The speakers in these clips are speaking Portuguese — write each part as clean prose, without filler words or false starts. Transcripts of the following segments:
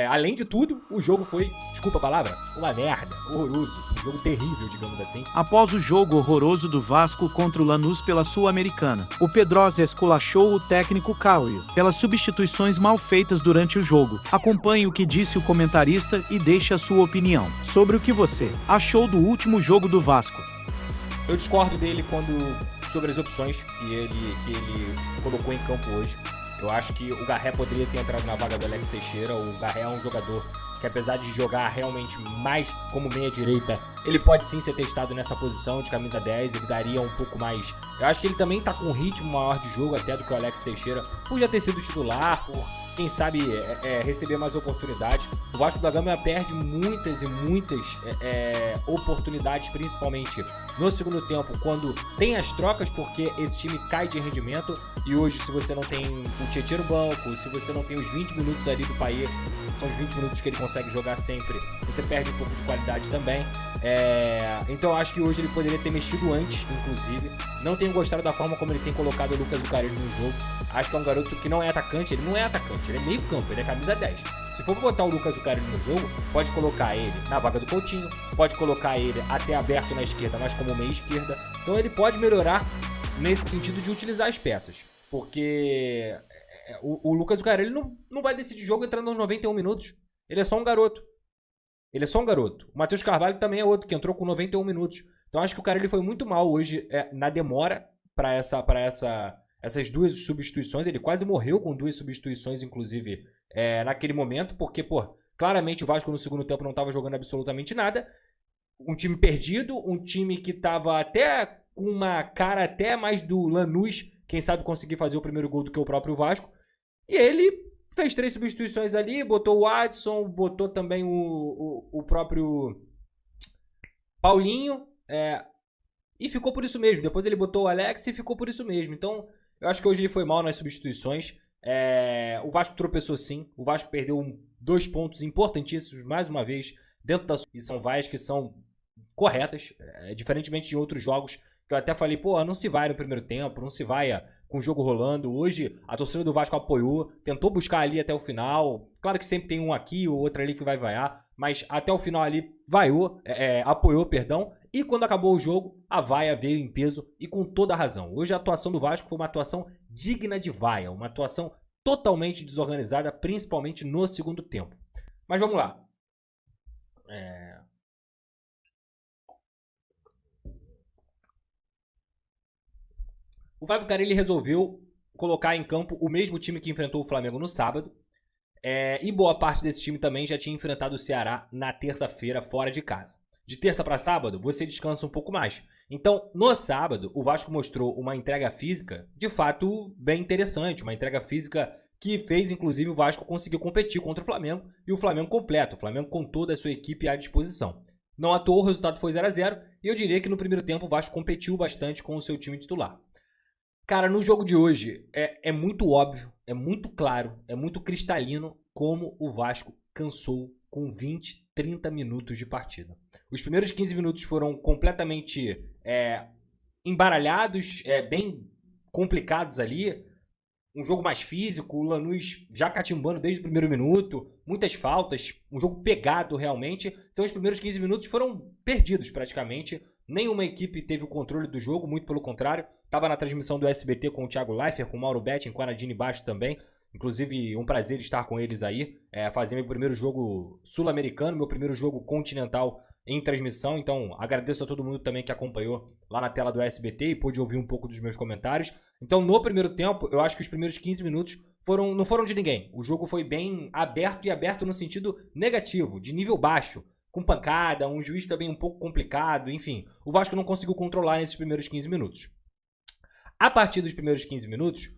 Além de tudo, o jogo foi, desculpa a palavra, uma merda, horroroso, um jogo terrível, digamos assim. Após o jogo horroroso do Vasco contra o Lanús pela Sul-Americana, o Pedrosa esculachou o técnico Cauio pelas substituições mal feitas durante o jogo. Acompanhe o que disse o comentarista e deixe a sua opinião sobre o que você achou do último jogo do Vasco. Eu discordo dele sobre as opções que ele colocou em campo hoje. Eu acho que o Garré poderia ter entrado na vaga do Alex Teixeira. O Garré é um jogador que, apesar de jogar realmente mais como meia-direita, ele pode sim ser testado nessa posição de camisa 10, ele daria um pouco mais... Eu acho que ele também tá com um ritmo maior de jogo até do que o Alex Teixeira, por já ter sido titular, por, quem sabe, receber mais oportunidades. O Vasco da Gama perde muitas e muitas oportunidades, principalmente no segundo tempo, quando tem as trocas, porque esse time cai de rendimento. E hoje, se você não tem o Tietchan no banco, se você não tem os 20 minutos ali do Payet, que são os 20 minutos que ele consegue jogar sempre, você perde um pouco de qualidade também. Então eu acho que hoje ele poderia ter mexido antes, inclusive. Não tenho gostado da forma como ele tem colocado o Lucas Zucarelli no jogo. Acho que é um garoto que não é atacante, ele não é atacante, ele é meio campo, ele é camisa 10. Se for botar o Lucas Zucarelli no jogo, pode colocar ele na vaga do Coutinho, pode colocar ele até aberto na esquerda, mas como meia esquerda. Então ele pode melhorar nesse sentido de utilizar as peças. Porque o Lucas Zucarelli não vai decidir jogo entrando nos 91 minutos. Ele é só um garoto. Ele é só um garoto. O Matheus Carvalho também é outro, que entrou com 91 minutos. Então acho que o cara foi muito mal hoje na demora para essas duas substituições. Ele quase morreu com duas substituições, inclusive, naquele momento. Porque, claramente o Vasco no segundo tempo não estava jogando absolutamente nada. Um time perdido, um time que estava até com uma cara até mais do Lanús, quem sabe conseguir fazer o primeiro gol do que o próprio Vasco. E ele fez 3 substituições ali, botou o Adson, botou também o próprio Paulinho, e ficou por isso mesmo. Depois ele botou o Alex e ficou por isso mesmo. Então, eu acho que hoje ele foi mal nas substituições. O Vasco tropeçou sim. O Vasco perdeu 2 pontos importantíssimos, mais uma vez, dentro da... E são vaias que são corretas, diferentemente de outros jogos, que eu até falei, não se vai no primeiro tempo, não se vai com o jogo rolando. Hoje a torcida do Vasco apoiou, tentou buscar ali até o final. Claro que sempre tem um aqui ou outro ali que vai vaiar, mas até o final ali apoiou, perdão. E quando acabou o jogo, a vaia veio em peso e com toda a razão. Hoje a atuação do Vasco foi uma atuação digna de vaia, uma atuação totalmente desorganizada, principalmente no segundo tempo. Mas vamos lá. O Fábio Carille resolveu colocar em campo o mesmo time que enfrentou o Flamengo no sábado. E boa parte desse time também já tinha enfrentado o Ceará na terça-feira fora de casa. De terça para sábado, você descansa um pouco mais. Então, no sábado, o Vasco mostrou uma entrega física, de fato, bem interessante. Uma entrega física que fez, inclusive, o Vasco conseguir competir contra o Flamengo. E o Flamengo completo, o Flamengo com toda a sua equipe à disposição. Não à toa, o resultado foi 0-0. E eu diria que no primeiro tempo o Vasco competiu bastante com o seu time titular. Cara, no jogo de hoje é muito óbvio, é muito claro, é muito cristalino como o Vasco cansou com 20, 30 minutos de partida. Os primeiros 15 minutos foram completamente embaralhados, bem complicados ali. Um jogo mais físico, o Lanús já catimbando desde o primeiro minuto, muitas faltas, um jogo pegado realmente. Então os primeiros 15 minutos foram perdidos praticamente. Nenhuma equipe teve o controle do jogo, muito pelo contrário. Estava na transmissão do SBT com o Thiago Leifert, com o Mauro Betting, com a Nadine Baixo também. Inclusive, um prazer estar com eles aí. Fazer meu primeiro jogo sul-americano, meu primeiro jogo continental em transmissão. Então, agradeço a todo mundo também que acompanhou lá na tela do SBT e pôde ouvir um pouco dos meus comentários. Então, no primeiro tempo, eu acho que os primeiros 15 minutos não foram de ninguém. O jogo foi bem aberto e aberto no sentido negativo, de nível baixo. Com pancada, um juiz também um pouco complicado, enfim. O Vasco não conseguiu controlar nesses primeiros 15 minutos. A partir dos primeiros 15 minutos,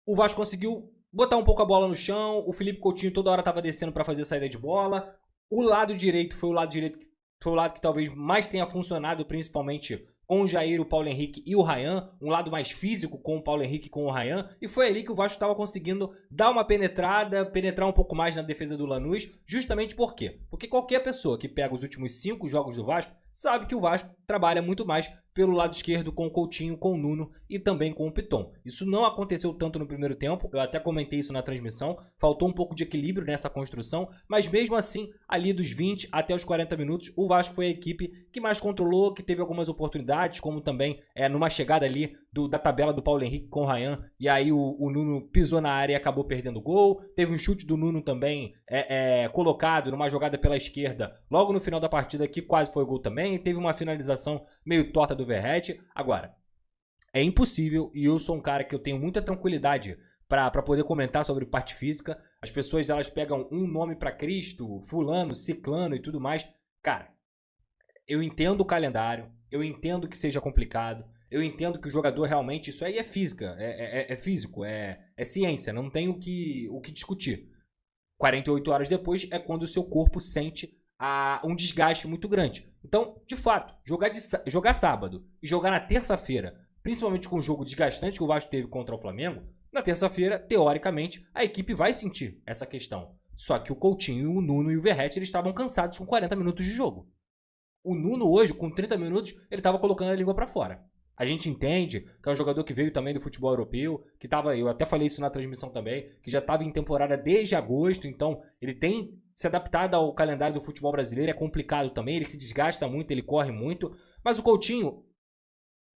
o Vasco conseguiu botar um pouco a bola no chão. O Felipe Coutinho toda hora estava descendo para fazer a saída de bola. O lado direito foi o lado que talvez mais tenha funcionado, principalmente com o Jair, o Paulo Henrique e o Ryan, um lado mais físico com o Paulo Henrique e com o Ryan, e foi ali que o Vasco estava conseguindo dar uma penetrar um pouco mais na defesa do Lanús, justamente por quê? Porque qualquer pessoa que pega os últimos 5 jogos do Vasco sabe que o Vasco trabalha muito mais pelo lado esquerdo com o Coutinho, com o Nuno e também com o Piton. Isso não aconteceu tanto no primeiro tempo, eu até comentei isso na transmissão, faltou um pouco de equilíbrio nessa construção, mas mesmo assim, ali dos 20 até os 40 minutos, o Vasco foi a equipe que mais controlou, que teve algumas oportunidades, como também numa chegada ali da tabela do Paulo Henrique com o Ryan, e aí o Nuno pisou na área e acabou perdendo o gol. Teve um chute do Nuno também colocado numa jogada pela esquerda, logo no final da partida, que quase foi gol também. Teve uma finalização meio torta do Verratti. Agora, é impossível, e eu sou um cara que eu tenho muita tranquilidade para poder comentar sobre parte física. As pessoas, elas pegam um nome para Cristo, fulano, ciclano e tudo mais. Cara, eu entendo o calendário, eu entendo que seja complicado, eu entendo que o jogador realmente, isso aí é física, é físico, é ciência, não tem o que discutir. 48 horas depois é quando o seu corpo sente um desgaste muito grande. Então, de fato, jogar sábado e jogar na terça-feira, principalmente com o jogo desgastante que o Vasco teve contra o Flamengo, na terça-feira, teoricamente, a equipe vai sentir essa questão. Só que o Coutinho, o Nuno e o Verratti, eles estavam cansados com 40 minutos de jogo. O Nuno hoje, com 30 minutos, ele estava colocando a língua para fora. A gente entende que é um jogador que veio também do futebol europeu, que estava, eu até falei isso na transmissão também, que já estava em temporada desde agosto, então ele tem se adaptado ao calendário do futebol brasileiro, é complicado também, ele se desgasta muito, ele corre muito, mas o Coutinho,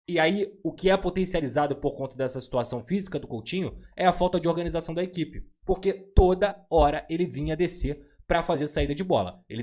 e aí o que é potencializado por conta dessa situação física do Coutinho é a falta de organização da equipe, porque toda hora ele vinha descer para fazer saída de bola. Ele